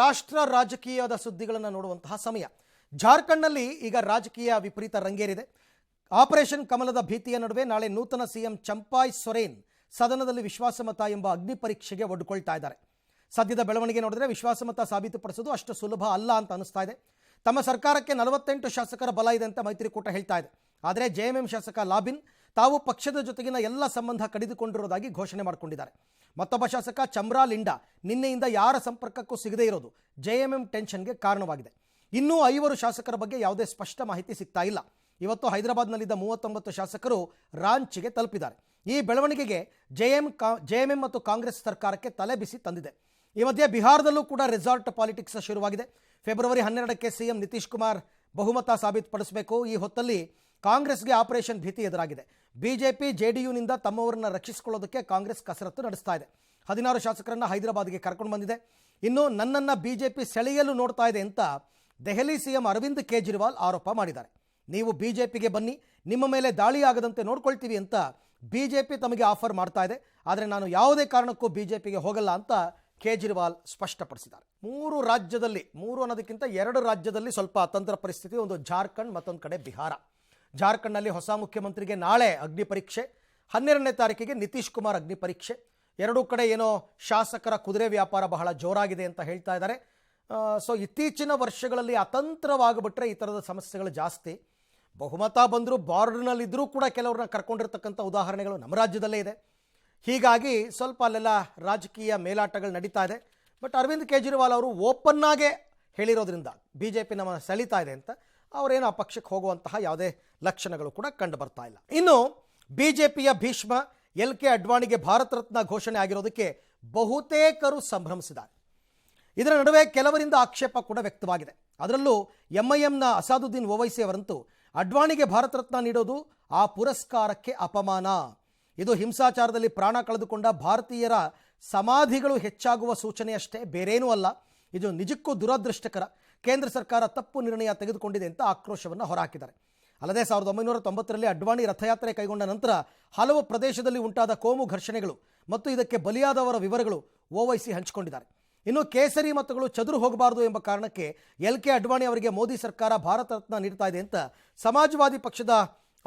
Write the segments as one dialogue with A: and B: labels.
A: ರಾಷ್ಟ್ರ ರಾಜಕೀಯದ ಸುದ್ದಿಗಳನ್ನು ನೋಡುವಂತಹ ಸಮಯ. ಜಾರ್ಖಂಡ್ನಲ್ಲಿ ಈಗ ರಾಜಕೀಯ ವಿಪರೀತ ರಂಗೇರಿದೆ. ಆಪರೇಷನ್ ಕಮಲದ ಭೀತಿಯ ನಡುವೆ ನಾಳೆ ನೂತನ ಸಿಎಂ ಚಂಪಾಯ್ ಸೊರೇನ್ ಸದನದಲ್ಲಿ ವಿಶ್ವಾಸಮತ ಎಂಬ ಅಗ್ನಿ ಪರೀಕ್ಷೆಗೆ ಒಡ್ಕೊಳ್ತಾ ಇದ್ದಾರೆ. ಸದ್ಯದ ಬೆಳವಣಿಗೆ ನೋಡಿದ್ರೆ ವಿಶ್ವಾಸಮತ ಸಾಬೀತುಪಡಿಸೋದು ಅಷ್ಟು ಸುಲಭ ಅಲ್ಲ ಅಂತ ಅನಿಸ್ತಾ ಇದೆ. ತಮ್ಮ ಸರ್ಕಾರಕ್ಕೆ 48 ಶಾಸಕರ ಬಲ ಇದೆ ಅಂತ ಮೈತ್ರಿಕೂಟ ಹೇಳ್ತಾ ಇದೆ. ಆದರೆ ಜೆಎಂಎಂ ಶಾಸಕ ಲಾಬಿನ್ ತಾವು ಪಕ್ಷದ ಜೊತೆಗಿನ ಎಲ್ಲ ಸಂಬಂಧ ಕಡಿದುಕೊಂಡಿರುವುದಾಗಿ ಘೋಷಣೆ ಮಾಡಿಕೊಂಡಿದ್ದಾರೆ. ಮತ್ತೊಬ್ಬ ಶಾಸಕ ಚಮ್ರಾ ಲಿಂಡಾ ನಿನ್ನೆಯಿಂದ ಯಾರ ಸಂಪರ್ಕಕ್ಕೂ ಸಿಗದೇ ಇರೋದು ಜೆಎಂಎಂ ಟೆನ್ಷನ್ಗೆ ಕಾರಣವಾಗಿದೆ. ಇನ್ನೂ 5 ಶಾಸಕರ ಬಗ್ಗೆ ಯಾವುದೇ ಸ್ಪಷ್ಟ ಮಾಹಿತಿ ಸಿಗ್ತಾ ಇಲ್ಲ. ಇವತ್ತು ಹೈದರಾಬಾದ್ನಲ್ಲಿದ್ದ 39 ಶಾಸಕರು ರಾಂಚಿಗೆ ತಲುಪಿದ್ದಾರೆ. ಈ ಬೆಳವಣಿಗೆಗೆ ಜೆಎಂಎಂ ಮತ್ತು ಕಾಂಗ್ರೆಸ್ ಸರ್ಕಾರಕ್ಕೆ ತಲೆ ಬಿಸಿ ತಂದಿದೆ. ಈ ಮಧ್ಯೆ ಬಿಹಾರದಲ್ಲೂ ಕೂಡ ರೆಸಾರ್ಟ್ ಪಾಲಿಟಿಕ್ಸ್ ಶುರುವಾಗಿದೆ. ಫೆಬ್ರವರಿ 12ಕ್ಕೆ ಸಿಎಂ ನಿತೀಶ್ ಕುಮಾರ್ ಬಹುಮತ ಸಾಬೀತುಪಡಿಸಬೇಕು. ಈ ಹೊತ್ತಲ್ಲಿ ಕಾಂಗ್ರೆಸ್ಗೆ ಆಪರೇಷನ್ ಭೀತಿ ಎದುರಾಗಿದೆ. ಬಿಜೆಪಿ ಜೆಡಿಯುನಿಂದ ತಮ್ಮವರನ್ನು ರಕ್ಷಿಸಿಕೊಳ್ಳೋದಕ್ಕೆ ಕಾಂಗ್ರೆಸ್ ಕಸರತ್ತು ನಡೆಸ್ತಾ ಇದೆ. 16 ಶಾಸಕರನ್ನು ಹೈದರಾಬಾದ್ಗೆ ಕರ್ಕೊಂಡು ಬಂದಿದೆ. ಇನ್ನು ನನ್ನನ್ನು ಬಿಜೆಪಿ ಸೆಳೆಯಲು ನೋಡ್ತಾ ಇದೆ ಅಂತ ದೆಹಲಿ ಸಿಎಂ ಅರವಿಂದ್ ಕೇಜ್ರಿವಾಲ್ ಆರೋಪ ಮಾಡಿದ್ದಾರೆ. ನೀವು ಬಿಜೆಪಿಗೆ ಬನ್ನಿ, ನಿಮ್ಮ ಮೇಲೆ ದಾಳಿ ಆಗದಂತೆ ನೋಡ್ಕೊಳ್ತೀವಿ ಅಂತ ಬಿಜೆಪಿ ತಮಗೆ ಆಫರ್ ಮಾಡ್ತಾ ಇದೆ. ಆದರೆ ನಾನು ಯಾವುದೇ ಕಾರಣಕ್ಕೂ ಬಿಜೆಪಿಗೆ ಹೋಗಲ್ಲ ಅಂತ ಕೇಜ್ರಿವಾಲ್ ಸ್ಪಷ್ಟಪಡಿಸಿದ್ದಾರೆ. 3 ರಾಜ್ಯದಲ್ಲಿ, 3 ಅನ್ನೋದಕ್ಕಿಂತ 2 ರಾಜ್ಯದಲ್ಲಿ ಸ್ವಲ್ಪ ಅತಂತ್ರ ಪರಿಸ್ಥಿತಿ. ಒಂದು ಜಾರ್ಖಂಡ್, ಮತ್ತೊಂದು ಕಡೆ ಬಿಹಾರ. ಜಾರ್ಖಂಡ್ನಲ್ಲಿ ಹೊಸ ಮುಖ್ಯಮಂತ್ರಿಗೆ ನಾಳೆ ಅಗ್ನಿ ಪರೀಕ್ಷೆ, 12ನೇ ತಾರೀಕಿಗೆ ನಿತೀಶ್ ಕುಮಾರ್ ಅಗ್ನಿ ಪರೀಕ್ಷೆ. ಎರಡೂ ಕಡೆ ಏನೋ ಶಾಸಕರ ಕುದುರೆ ವ್ಯಾಪಾರ ಬಹಳ ಜೋರಾಗಿದೆ ಅಂತ ಹೇಳ್ತಾ ಇದ್ದಾರೆ. ಸೊ ಇತ್ತೀಚಿನ ವರ್ಷಗಳಲ್ಲಿ ಅತಂತ್ರವಾಗಿಬಿಟ್ರೆ ಈ ಥರದ ಸಮಸ್ಯೆಗಳು ಜಾಸ್ತಿ. ಬಹುಮತ ಬಂದರೂ ಬಾರ್ಡರ್ನಲ್ಲಿದ್ದರೂ ಕೂಡ ಕೆಲವ್ರನ್ನ ಕರ್ಕೊಂಡಿರ್ತಕ್ಕಂಥ ಉದಾಹರಣೆಗಳು ನಮ್ಮ ರಾಜ್ಯದಲ್ಲೇ ಇದೆ. ಹೀಗಾಗಿ ಸ್ವಲ್ಪ ಅಲ್ಲೆಲ್ಲ ರಾಜಕೀಯ ಮೇಲಾಟಗಳು ನಡೀತಾ ಇದೆ. ಬಟ್ ಅರವಿಂದ್ ಕೇಜ್ರಿವಾಲ್ ಅವರು ಓಪನ್ನಾಗೆ ಹೇಳಿರೋದ್ರಿಂದ ಬಿಜೆಪಿ ನಮ್ಮನ್ನು ಸೆಳೀತಾ ಇದೆ ಅಂತ ಅವರೇನು ಆ ಪಕ್ಷಕ್ಕೆ ಹೋಗುವಂತಹ ಯಾವುದೇ ಲಕ್ಷಣಗಳು ಕೂಡ ಕಂಡು ಬರ್ತಾ ಇಲ್ಲ. ಇನ್ನು ಬಿಜೆಪಿಯ ಭೀಷ್ಮ ಎಲ್.ಕೆ. ಅಡ್ವಾಣಿಗೆ ಭಾರತ ರತ್ನ ಘೋಷಣೆ ಆಗಿರೋದಕ್ಕೆ ಬಹುತೇಕರು ಸಂಭ್ರಮಿಸಿದ್ದಾರೆ. ಇದರ ನಡುವೆ ಕೆಲವರಿಂದ ಆಕ್ಷೇಪ ಕೂಡ ವ್ಯಕ್ತವಾಗಿದೆ. ಅದರಲ್ಲೂ ಎಂಐಎಂನ ಅಸಾದುದ್ದೀನ್ ಓವೈಸಿ ಅವರಂತೂ ಅಡ್ವಾಣಿಗೆ ಭಾರತ ರತ್ನ ನೀಡೋದು ಆ ಪುರಸ್ಕಾರಕ್ಕೆ ಅಪಮಾನ, ಇದು ಹಿಂಸಾಚಾರದಲ್ಲಿ ಪ್ರಾಣ ಕಳೆದುಕೊಂಡ ಭಾರತೀಯರ ಸಮಾಧಿಗಳು ಹೆಚ್ಚಾಗುವ ಸೂಚನೆಯಷ್ಟೇ, ಬೇರೇನೂ ಅಲ್ಲ, ಇದು ನಿಜಕ್ಕೂ ದುರದೃಷ್ಟಕರ, ಕೇಂದ್ರ ಸರ್ಕಾರ ತಪ್ಪು ನಿರ್ಣಯ ತೆಗೆದುಕೊಂಡಿದೆ ಅಂತ ಆಕ್ರೋಶವನ್ನು ಹೊರಹಾಕಿದ್ದಾರೆ. ಅಲ್ಲದೆ 1990ರಲ್ಲಿ ಅಡ್ವಾಣಿ ರಥಯಾತ್ರೆ ಕೈಗೊಂಡ ನಂತರ ಹಲವು ಪ್ರದೇಶದಲ್ಲಿ ಉಂಟಾದ ಕೋಮು ಘರ್ಷಣೆಗಳು ಮತ್ತು ಇದಕ್ಕೆ ಬಲಿಯಾದವರ ವಿವರಗಳು ಓವೈಸಿ ಹಂಚಿಕೊಂಡಿದ್ದಾರೆ. ಇನ್ನು ಕೇಸರಿ ಮತಗಳು ಚದುರು ಹೋಗಬಾರದು ಎಂಬ ಕಾರಣಕ್ಕೆ ಎಲ್.ಕೆ. ಅಡ್ವಾಣಿ ಅವರಿಗೆ ಮೋದಿ ಸರ್ಕಾರ ಭಾರತ ರತ್ನ ನೀಡ್ತಾ ಇದೆ ಅಂತ ಸಮಾಜವಾದಿ ಪಕ್ಷದ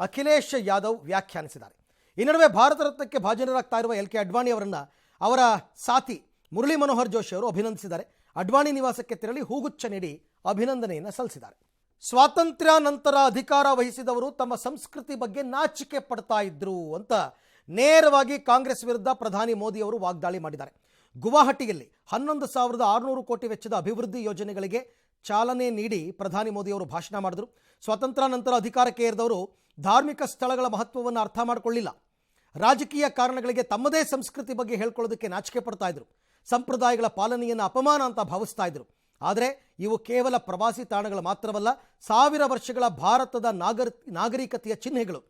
A: ಅಖಿಲೇಶ್ ಯಾದವ್ ವ್ಯಾಖ್ಯಾನಿಸಿದ್ದಾರೆ. ಈ ನಡುವೆ ಭಾರತ ರತ್ನಕ್ಕೆ ಭಾಜನರಾಗ್ತಾ ಇರುವ ಎಲ್.ಕೆ. ಅಡ್ವಾಣಿ ಅವರನ್ನು ಅವರ ಸಾಥಿ ಮುರಳಿ ಮನೋಹರ್ ಜೋಶಿ ಅವರು ಅಭಿನಂದಿಸಿದ್ದಾರೆ. ಅಡ್ವಾಣಿ ನಿವಾಸಕ್ಕೆ ತೆರಳಿ ಹೂಗುಚ್ಛ ನೀಡಿ ಅಭಿನಂದನೆಯನ್ನು ಸಲ್ಲಿಸಿದ್ದಾರೆ. ಸ್ವಾತಂತ್ರ್ಯ ನಂತರ ಅಧಿಕಾರ ವಹಿಸಿದವರು ತಮ್ಮ ಸಂಸ್ಕೃತಿ ಬಗ್ಗೆ ನಾಚಿಕೆ ಪಡ್ತಾ ಇದ್ರು ಅಂತ ನೇರವಾಗಿ ಕಾಂಗ್ರೆಸ್ ವಿರುದ್ಧ ಪ್ರಧಾನಿ ಮೋದಿ ಅವರು ವಾಗ್ದಾಳಿ ಮಾಡಿದ್ದಾರೆ. ಗುವಾಹಟಿಯಲ್ಲಿ 11,600 ಕೋಟಿ ವೆಚ್ಚದ ಅಭಿವೃದ್ಧಿ ಯೋಜನೆಗಳಿಗೆ ಚಾಲನೆ ನೀಡಿ ಪ್ರಧಾನಿ ಮೋದಿ ಅವರು ಭಾಷಣ ಮಾಡಿದರು. ಸ್ವಾತಂತ್ರ್ಯ ನಂತರ ಅಧಿಕಾರಕ್ಕೆ ಏರಿದವರು ಧಾರ್ಮಿಕ ಸ್ಥಳಗಳ ಮಹತ್ವವನ್ನು ಅರ್ಥ ಮಾಡಿಕೊಳ್ಳಿಲ್ಲ, ರಾಜಕೀಯ ಕಾರಣಗಳಿಗೆ ತಮ್ಮದೇ ಸಂಸ್ಕೃತಿ ಬಗ್ಗೆ ಹೇಳ್ಕೊಳ್ಳೋದಕ್ಕೆ ನಾಚಿಕೆ ಪಡ್ತಾ ಇದ್ರು, ಸಂಪ್ರದಾಯಗಳ ಪಾಲನೆಯನ್ನು ಅಪಮಾನ ಅಂತ ಭಾವಿಸ್ತಾ ಇದ್ರು. ಆದರೆ ಇವು ಕೇವಲ ಪ್ರವಾಸಿ ತಾಣಗಳು ಮಾತ್ರವಲ್ಲ, 1000 ವರ್ಷಗಳ ಭಾರತದ ನಾಗರಿಕತೆಯ ಚಿಹ್ನೆಗಳು.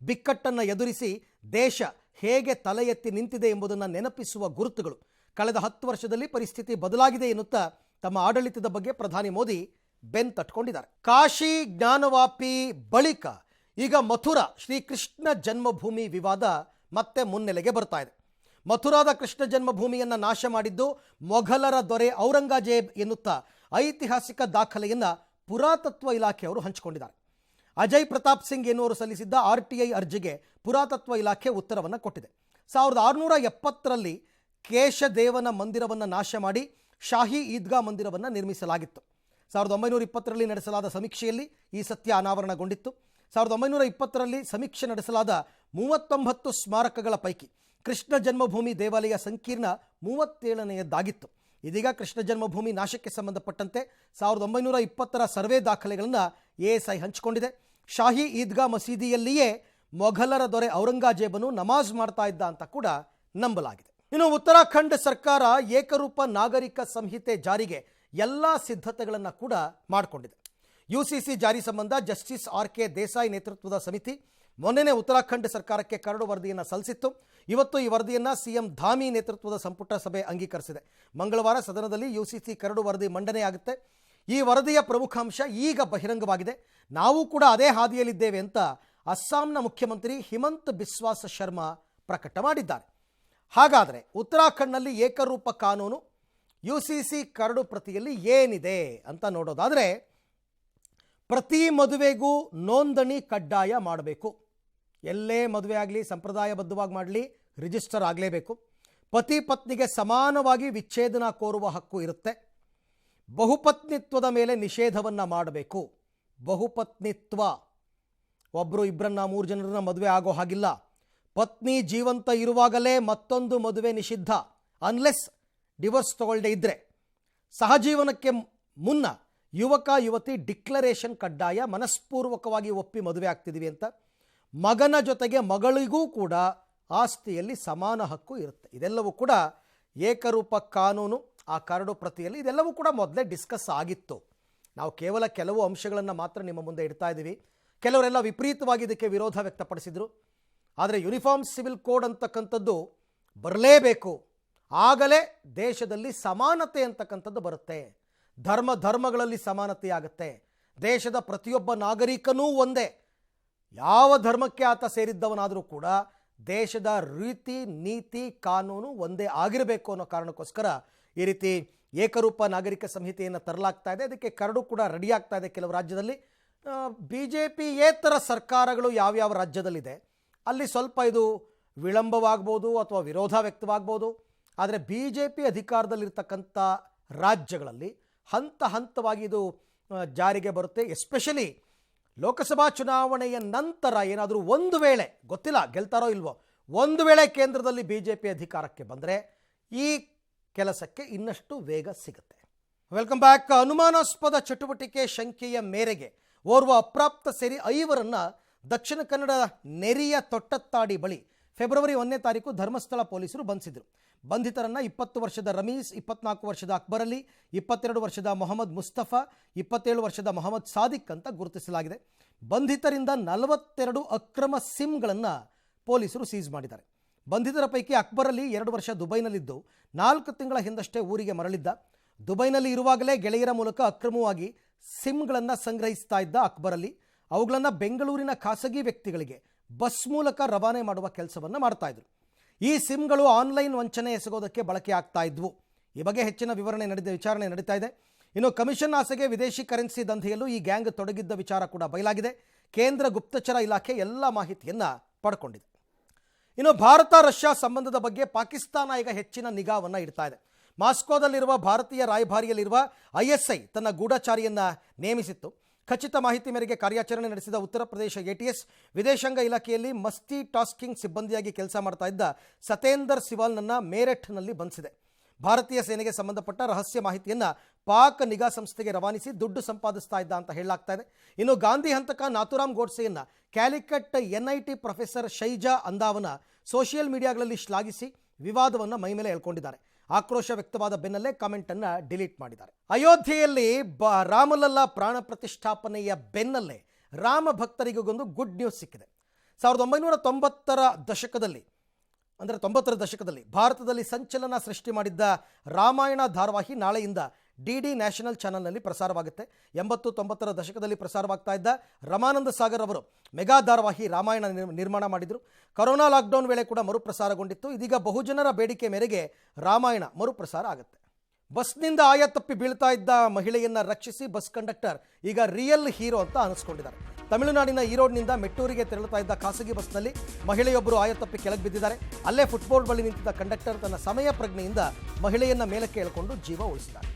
A: ಬಿಕ್ಕಟ್ಟನ್ನು ಎದುರಿಸಿ ದೇಶ ಹೇಗೆ ತಲೆ ಎತ್ತಿ ನಿಂತಿದೆ ಎಂಬುದನ್ನು ನೆನಪಿಸುವ ಗುರುತುಗಳು. ಕಳೆದ 10 ವರ್ಷದಲ್ಲಿ ಪರಿಸ್ಥಿತಿ ಬದಲಾಗಿದೆ ಎನ್ನುತ್ತಾ ತಮ್ಮ ಆಡಳಿತದ ಬಗ್ಗೆ ಪ್ರಧಾನಿ ಮೋದಿ ಬೆನ್ ತಟ್ಕೊಂಡಿದ್ದಾರೆ. ಕಾಶಿ ಜ್ಞಾನವಾಪಿ ಬಳಿಕ ಈಗ ಮಥುರಾ ಶ್ರೀಕೃಷ್ಣ ಜನ್ಮಭೂಮಿ ವಿವಾದ ಮತ್ತೆ ಮುನ್ನೆಲೆಗೆ ಬರ್ತಾ ಇದೆ. ಮಥುರಾದ ಕೃಷ್ಣ ಜನ್ಮಭೂಮಿಯನ್ನು ನಾಶ ಮಾಡಿದ್ದು ಮೊಘಲರ ದೊರೆ ಔರಂಗಜೇಬ್ ಎನ್ನುತ್ತಾ ಐತಿಹಾಸಿಕ ದಾಖಲೆಯನ್ನು ಪುರಾತತ್ವ ಇಲಾಖೆಯವರು ಹಂಚಿಕೊಂಡಿದ್ದಾರೆ. ಅಜಯ್ ಪ್ರತಾಪ್ ಸಿಂಗ್ ಎನ್ನುವರು ಸಲ್ಲಿಸಿದ್ದ RTI ಅರ್ಜಿಗೆ ಪುರಾತತ್ವ ಇಲಾಖೆ ಉತ್ತರವನ್ನು ಕೊಟ್ಟಿದೆ. 1670ರಲ್ಲಿ ಕೇಶದೇವನ ಮಂದಿರವನ್ನು ನಾಶ ಮಾಡಿ ಶಾಹಿ ಈದ್ಗಾ ಮಂದಿರವನ್ನು ನಿರ್ಮಿಸಲಾಗಿತ್ತು. 1920ರಲ್ಲಿ ನಡೆಸಲಾದ ಸಮೀಕ್ಷೆಯಲ್ಲಿ ಈ ಸತ್ಯ ಅನಾವರಣಗೊಂಡಿತ್ತು. 1920ರಲ್ಲಿ ಸಮೀಕ್ಷೆ ನಡೆಸಲಾದ 39 ಸ್ಮಾರಕಗಳ ಪೈಕಿ ಕೃಷ್ಣ ಜನ್ಮಭೂಮಿ ದೇವಾಲಯ ಸಂಕೀರ್ಣ 37ನೇಯದ್ದಾಗಿತ್ತು. ಇದೀಗ ಕೃಷ್ಣ ಜನ್ಮಭೂಮಿ ನಾಶಕ್ಕೆ ಸಂಬಂಧಪಟ್ಟಂತೆ 1920ರ ಸರ್ವೆ ದಾಖಲೆಗಳನ್ನು ASI ಹಂಚಿಕೊಂಡಿದೆ. ಶಾಹಿ ಈದ್ಗಾ ಮಸೀದಿಯಲ್ಲಿಯೇ ಮೊಘಲರ ದೊರೆ ಔರಂಗಜೇಬನು ನಮಾಜ್ ಮಾಡ್ತಾ ಇದ್ದ ಅಂತ ಕೂಡ ನಂಬಲಾಗಿದೆ. ಇನ್ನು ಉತ್ತರಾಖಂಡ್ ಸರ್ಕಾರ ಏಕರೂಪ ನಾಗರಿಕ ಸಂಹಿತೆ ಜಾರಿಗೆ ಎಲ್ಲ ಸಿದ್ಧತೆಗಳನ್ನು ಕೂಡ ಮಾಡಿಕೊಂಡಿದೆ. UCC ಜಾರಿ ಸಂಬಂಧ ಜಸ್ಟಿಸ್ RK ದೇಸಾಯಿ ನೇತೃತ್ವದ ಸಮಿತಿ ಮೊನ್ನೆನೇ ಉತ್ತರಾಖಂಡ್ ಸರ್ಕಾರಕ್ಕೆ ಕರಡು ವರದಿಯನ್ನು ಸಲ್ಲಿಸಿತ್ತು. ಇವತ್ತು ಈ ವರದಿಯನ್ನು ಸಿಎಂ ಧಾಮಿ ನೇತೃತ್ವದ ಸಂಪುಟ ಸಭೆ ಅಂಗೀಕರಿಸಿದೆ. ಮಂಗಳವಾರ ಸದನದಲ್ಲಿ UCC ಕರಡು ವರದಿ ಮಂಡನೆಯಾಗುತ್ತೆ. ಈ ವರದಿಯ ಪ್ರಮುಖ ಅಂಶ ಈಗ ಬಹಿರಂಗವಾಗಿದೆ. ನಾವು ಕೂಡ ಅದೇ ಹಾದಿಯಲ್ಲಿದ್ದೇವೆ ಅಂತ ಅಸ್ಸಾಂನ ಮುಖ್ಯಮಂತ್ರಿ ಹಿಮಂತ್ ಬಿಸ್ವಾಸ್ ಶರ್ಮಾ ಪ್ರಕಟ ಮಾಡಿದ್ದಾರೆ. ಹಾಗಾದರೆ ಉತ್ತರಾಖಂಡ್ನಲ್ಲಿ ಏಕರೂಪ ಕಾನೂನು UCC ಕರಡು ಪ್ರತಿಯಲ್ಲಿ ಏನಿದೆ ಅಂತ ನೋಡೋದಾದರೆ, ಪ್ರತಿ ಮದುವೆಗೂ ನೋಂದಣಿ ಕಡ್ಡಾಯ ಮಾಡಬೇಕು. ಎಲ್ಲೇ ಮದುವೆ ಆಗಲಿ ಸಂಪ್ರದಾಯಬದ್ಧವಾಗಿ ಮಾಡಲಿ ರಿಜಿಸ್ಟರ್ ಆಗಲೇಬೇಕು. ಪತಿ ಪತ್ನಿಗೆ ಸಮಾನವಾಗಿ ವಿಚ್ಛೇದನ ಕೋರುವ ಹಕ್ಕು ಇರುತ್ತೆ. ಬಹುಪತ್ನಿತ್ವದ ಮೇಲೆ ನಿಷೇಧವನ್ನು ಮಾಡಬೇಕು. ಬಹುಪತ್ನಿತ್ವ ಒಬ್ಬರು ಇಬ್ಬರನ್ನ 3 ಜನರನ್ನ ಮದುವೆ ಆಗೋ ಹಾಗಿಲ್ಲ. ಪತ್ನಿ ಜೀವಂತ ಇರುವಾಗಲೇ ಮತ್ತೊಂದು ಮದುವೆ ನಿಷಿದ್ಧ, ಅನ್ಲೆಸ್ ಡಿವೋರ್ಸ್ ತಗೊಳ್ಳದೆ ಇದ್ದರೆ. ಸಹಜೀವನಕ್ಕೆ ಮುನ್ನ ಯುವಕ ಯುವತಿ ಡಿಕ್ಲರೇಷನ್ ಕಡ್ಡಾಯ, ಮನಸ್ಪೂರ್ವಕವಾಗಿ ಒಪ್ಪಿ ಮದುವೆ ಆಗ್ತಿದ್ದೀವಿ ಅಂತ. ಮಗನ ಜೊತೆಗೆ ಮಗಳಿಗೂ ಕೂಡ ಆಸ್ತಿಯಲ್ಲಿ ಸಮಾನ ಹಕ್ಕು ಇರುತ್ತೆ. ಇದೆಲ್ಲವೂ ಕೂಡ ಏಕರೂಪ ಕಾನೂನು ಆ ಕರಡು ಪ್ರತಿಯಲ್ಲಿ ಇದೆಲ್ಲವೂ ಕೂಡ ಮೊದಲೇ ಡಿಸ್ಕಸ್ ಆಗಿತ್ತು. ನಾವು ಕೇವಲ ಕೆಲವು ಅಂಶಗಳನ್ನು ಮಾತ್ರ ನಿಮ್ಮ ಮುಂದೆ ಇಡ್ತಾ ಇದ್ದೀವಿ. ಕೆಲವರೆಲ್ಲ ವಿಪರೀತವಾಗಿ ಇದಕ್ಕೆ ವಿರೋಧ ವ್ಯಕ್ತಪಡಿಸಿದರು. ಆದರೆ ಯೂನಿಫಾರ್ಮ್ ಸಿವಿಲ್ ಕೋಡ್ ಅಂತಕ್ಕಂಥದ್ದು ಬರಲೇಬೇಕು. ಆಗಲೇ ದೇಶದಲ್ಲಿ ಸಮಾನತೆ ಅಂತಕ್ಕಂಥದ್ದು ಬರುತ್ತೆ. ಧರ್ಮಗಳಲ್ಲಿ ಸಮಾನತೆ ಆಗುತ್ತೆ. ದೇಶದ ಪ್ರತಿಯೊಬ್ಬ ನಾಗರಿಕನೂ ಒಂದೇ. ಯಾವ ಧರ್ಮಕ್ಕೆ ಆತ ಸೇರಿದ್ದವನಾದರೂ ಕೂಡ ದೇಶದ ರೀತಿ ನೀತಿ ಕಾನೂನು ಒಂದೇ ಆಗಿರಬೇಕು ಅನ್ನೋ ಕಾರಣಕ್ಕೋಸ್ಕರ ಈ ರೀತಿ ಏಕರೂಪ ನಾಗರಿಕ ಸಂಹಿತೆಯನ್ನು ತರಲಾಗ್ತಾ ಇದೆ. ಅದಕ್ಕೆ ಕರಡು ಕೂಡ ರೆಡಿ ಆಗ್ತಾ ಇದೆ ಕೆಲವು ರಾಜ್ಯದಲ್ಲಿ. BJP-ಯೇತರ ಸರ್ಕಾರಗಳು ಯಾವ್ಯಾವ ರಾಜ್ಯದಲ್ಲಿದೆ ಅಲ್ಲಿ ಸ್ವಲ್ಪ ಇದು ವಿಳಂಬವಾಗ್ಬೋದು ಅಥವಾ ವಿರೋಧ ವ್ಯಕ್ತವಾಗ್ಬೋದು. ಆದರೆ BJP ಅಧಿಕಾರದಲ್ಲಿರ್ತಕ್ಕಂಥ ರಾಜ್ಯಗಳಲ್ಲಿ ಹಂತ ಹಂತವಾಗಿ ಇದು ಜಾರಿಗೆ ಬರುತ್ತೆ. ಎಸ್ಪೆಷಲಿ ಲೋಕಸಭಾ ಚುನಾವಣೆಯ ನಂತರ ಏನಾದರೂ ಒಂದು ವೇಳೆ, ಗೊತ್ತಿಲ್ಲ ಗೆಲ್ತಾರೋ ಇಲ್ವೋ, ಒಂದು ವೇಳೆ ಕೇಂದ್ರದಲ್ಲಿ BJP ಅಧಿಕಾರಕ್ಕೆ ಬಂದರೆ ಈ ಕೆಲಸಕ್ಕೆ ಇನ್ನಷ್ಟು ವೇಗ ಸಿಗುತ್ತೆ. Welcome back. ಅನುಮಾನಾಸ್ಪದ ಚಟುವಟಿಕೆ ಶಂಕೆಯ ಮೇರೆಗೆ ಓರ್ವ ಅಪ್ರಾಪ್ತ ಸೇರಿ 5 ದಕ್ಷಿಣ ಕನ್ನಡ ನೆರಿಯ ತೊಟ್ಟತ್ತಾಡಿ ಬಳಿ ಫೆಬ್ರವರಿ 1ನೇ ತಾರೀಕು ಧರ್ಮಸ್ಥಳ ಪೊಲೀಸರು ಬಂಧಿಸಿದರು. ಬಂಧಿತರನ್ನ 20 ವರ್ಷದ ರಮೀಸ್, 24 ವರ್ಷದ ಅಕ್ಬರ್ ಅಲಿ, 22 ವರ್ಷದ ಮೊಹಮ್ಮದ್ ಮುಸ್ತಫಾ, 27 ವರ್ಷದ ಮೊಹಮ್ಮದ್ ಸಾದಿಕ್ ಅಂತ ಗುರುತಿಸಲಾಗಿದೆ. ಬಂಧಿತರಿಂದ 42 ಅಕ್ರಮ ಸಿಮ್ಗಳನ್ನು ಪೊಲೀಸರು ಸೀಸ್ ಮಾಡಿದ್ದಾರೆ. ಬಂಧಿತರ ಪೈಕಿ ಅಕ್ಬರ್ ಅಲಿ 2 ವರ್ಷ ದುಬೈನಲ್ಲಿದ್ದು 4 ತಿಂಗಳ ಹಿಂದಷ್ಟೇ ಊರಿಗೆ ಮರಳಿದ್ದ. ದುಬೈನಲ್ಲಿ ಇರುವಾಗಲೇ ಗೆಳೆಯರ ಮೂಲಕ ಅಕ್ರಮವಾಗಿ ಸಿಮ್ಗಳನ್ನು ಸಂಗ್ರಹಿಸ್ತಾ ಇದ್ದ ಅಕ್ಬರ್ ಅಲಿ ಅವುಗಳನ್ನು ಬೆಂಗಳೂರಿನ ಖಾಸಗಿ ವ್ಯಕ್ತಿಗಳಿಗೆ ಬಸ್ ಮೂಲಕ ರವಾನೆ ಮಾಡುವ ಕೆಲಸವನ್ನು ಮಾಡ್ತಾ ಇದ್ರು. ಈ ಸಿಮ್ಗಳು ಆನ್ಲೈನ್ ವಂಚನೆ ಎಸಗೋದಕ್ಕೆ ಬಳಕೆ ಆಗ್ತಾ ಇದ್ವು. ಈ ಬಗ್ಗೆ ಹೆಚ್ಚಿನ ವಿಚಾರಣೆ ನಡೀತಾ ಇದೆ. ಇನ್ನು ಕಮಿಷನ್ ಆಸೆಗೆ ವಿದೇಶಿ ಕರೆನ್ಸಿ ದಂಧೆಯಲ್ಲೂ ಈ ಗ್ಯಾಂಗ್ ತೊಡಗಿದ್ದ ವಿಚಾರ ಕೂಡ ಬಯಲಾಗಿದೆ. ಕೇಂದ್ರ ಗುಪ್ತಚರ ಇಲಾಖೆ ಎಲ್ಲ ಮಾಹಿತಿಯನ್ನು ಪಡ್ಕೊಂಡಿದೆ. ಇನ್ನು ಭಾರತ ರಷ್ಯಾ ಸಂಬಂಧದ ಬಗ್ಗೆ ಪಾಕಿಸ್ತಾನ ಈಗ ಹೆಚ್ಚಿನ ನಿಗಾವನ್ನು ಇಡ್ತಾ ಇದೆ. ಮಾಸ್ಕೋದಲ್ಲಿರುವ ಭಾರತೀಯ ರಾಯಭಾರಿಯಲ್ಲಿರುವ ISI ತನ್ನ ಗೂಢಚಾರಿಯನ್ನು ನೇಮಿಸಿತ್ತು. ಖಚಿತ ಮಾಹಿತಿ ಮೇರೆಗೆ ಕಾರ್ಯಾಚರಣೆ ನಡೆಸಿದ ಉತ್ತರ ಪ್ರದೇಶ ATS ವಿದೇಶಾಂಗ ಇಲಾಖೆಯಲ್ಲಿ ಮಸ್ತಿ ಟಾಸ್ಕಿಂಗ್ ಸಿಬ್ಬಂದಿಯಾಗಿ ಕೆಲಸ ಮಾಡ್ತಾ ಇದ್ದ ಸತೇಂದರ್ ಸಿವಾಲ್ನನ್ನು ಮೇರಠ್ನಲ್ಲಿ ಬಂಧಿಸಿದೆ. ಭಾರತೀಯ ಸೇನೆಗೆ ಸಂಬಂಧಪಟ್ಟ ರಹಸ್ಯ ಮಾಹಿತಿಯನ್ನು ಪಾಕ್ ನಿಗಾ ಸಂಸ್ಥೆಗೆ ರವಾನಿಸಿ ದುಡ್ಡು ಸಂಪಾದಿಸ್ತಾ ಇದ್ದ ಅಂತ ಹೇಳಲಾಗ್ತಾ ಇದೆ. ಇನ್ನು ಗಾಂಧಿ ಹಂತಕ ನಾಥುರಾಮ್ ಗೋಡ್ಸೆಯನ್ನು Calicut NIT professor Shaija Andavan social ಮೀಡಿಯಾಗಳಲ್ಲಿ ಶ್ಲಾಘಿಸಿ ವಿವಾದವನ್ನು ಮೈಮೇಲೆ ಎಳ್ಕೊಂಡಿದ್ದಾರೆ. ಆಕ್ರೋಶ ವ್ಯಕ್ತವಾದ ಬೆನ್ನಲ್ಲೇ ಕಾಮೆಂಟನ್ನು ಡಿಲೀಟ್ ಮಾಡಿದ್ದಾರೆ. ಅಯೋಧ್ಯೆಯಲ್ಲಿ ರಾಮಲಲ್ಲಾ ಪ್ರಾಣ ಪ್ರತಿಷ್ಠಾಪನೆಯ ಬೆನ್ನಲ್ಲೇ ರಾಮ ಭಕ್ತರಿಗೊಂದು ಗುಡ್ ನ್ಯೂಸ್ ಸಿಕ್ಕಿದೆ. 1990ರ ದಶಕದಲ್ಲಿ ಅಂದರೆ 90ರ ದಶಕದಲ್ಲಿ ಭಾರತದಲ್ಲಿ ಸಂಚಲನ ಸೃಷ್ಟಿ ಮಾಡಿದ್ದ ರಾಮಾಯಣ ಧಾರಾವಾಹಿ ನಾಳೆಯಿಂದ DD ನ್ಯಾಷನಲ್ ಚಾನಲ್ನಲ್ಲಿ ಪ್ರಸಾರವಾಗುತ್ತೆ. 80-90ರ ದಶಕದಲ್ಲಿ ಪ್ರಸಾರವಾಗ್ತಾ ಇದ್ದ ರಮಾನಂದ ಸಾಗರ್ ಅವರು ಮೆಗಾ ಧಾರಾವಾಹಿ ರಾಮಾಯಣ ನಿರ್ಮಾಣ ಮಾಡಿದರು. ಕೊರೋನಾ ಲಾಕ್ಡೌನ್ ವೇಳೆ ಕೂಡ ಮರುಪ್ರಸಾರಗೊಂಡಿತ್ತು. ಇದೀಗ ಬಹುಜನರ ಬೇಡಿಕೆ ಮೇರೆಗೆ ರಾಮಾಯಣ ಮರುಪ್ರಸಾರ ಆಗುತ್ತೆ. ಬಸ್ನಿಂದ ಆಯತಪ್ಪಿ ಬೀಳ್ತಾ ಇದ್ದ ಮಹಿಳೆಯನ್ನು ರಕ್ಷಿಸಿ ಬಸ್ ಕಂಡಕ್ಟರ್ ಈಗ ರಿಯಲ್ ಹೀರೋ ಅಂತ ಅನಿಸ್ಕೊಂಡಿದ್ದಾರೆ. ತಮಿಳುನಾಡಿನ ಈರೋಡ್ನಿಂದ ಮೆಟ್ಟೂರಿಗೆ ತೆರಳುತ್ತಾ ಇದ್ದ ಖಾಸಗಿ ಬಸ್ನಲ್ಲಿ ಮಹಿಳೆಯೊಬ್ಬರು ಆಯತಪ್ಪಿ ಕೆಳಗೆ ಬಿದ್ದಿದ್ದಾರೆ. ಅಲ್ಲೇ ಫುಟ್ಬೋರ್ಡ್ ಬಳಿ ನಿಂತಿದ್ದ ಕಂಡಕ್ಟರ್ ತನ್ನ ಸಮಯ ಪ್ರಜ್ಞೆಯಿಂದ ಮಹಿಳೆಯನ್ನ ಮೇಲಕ್ಕೆ ಎಳ್ಕೊಂಡು ಜೀವ ಉಳಿಸಿದ್ದಾರೆ.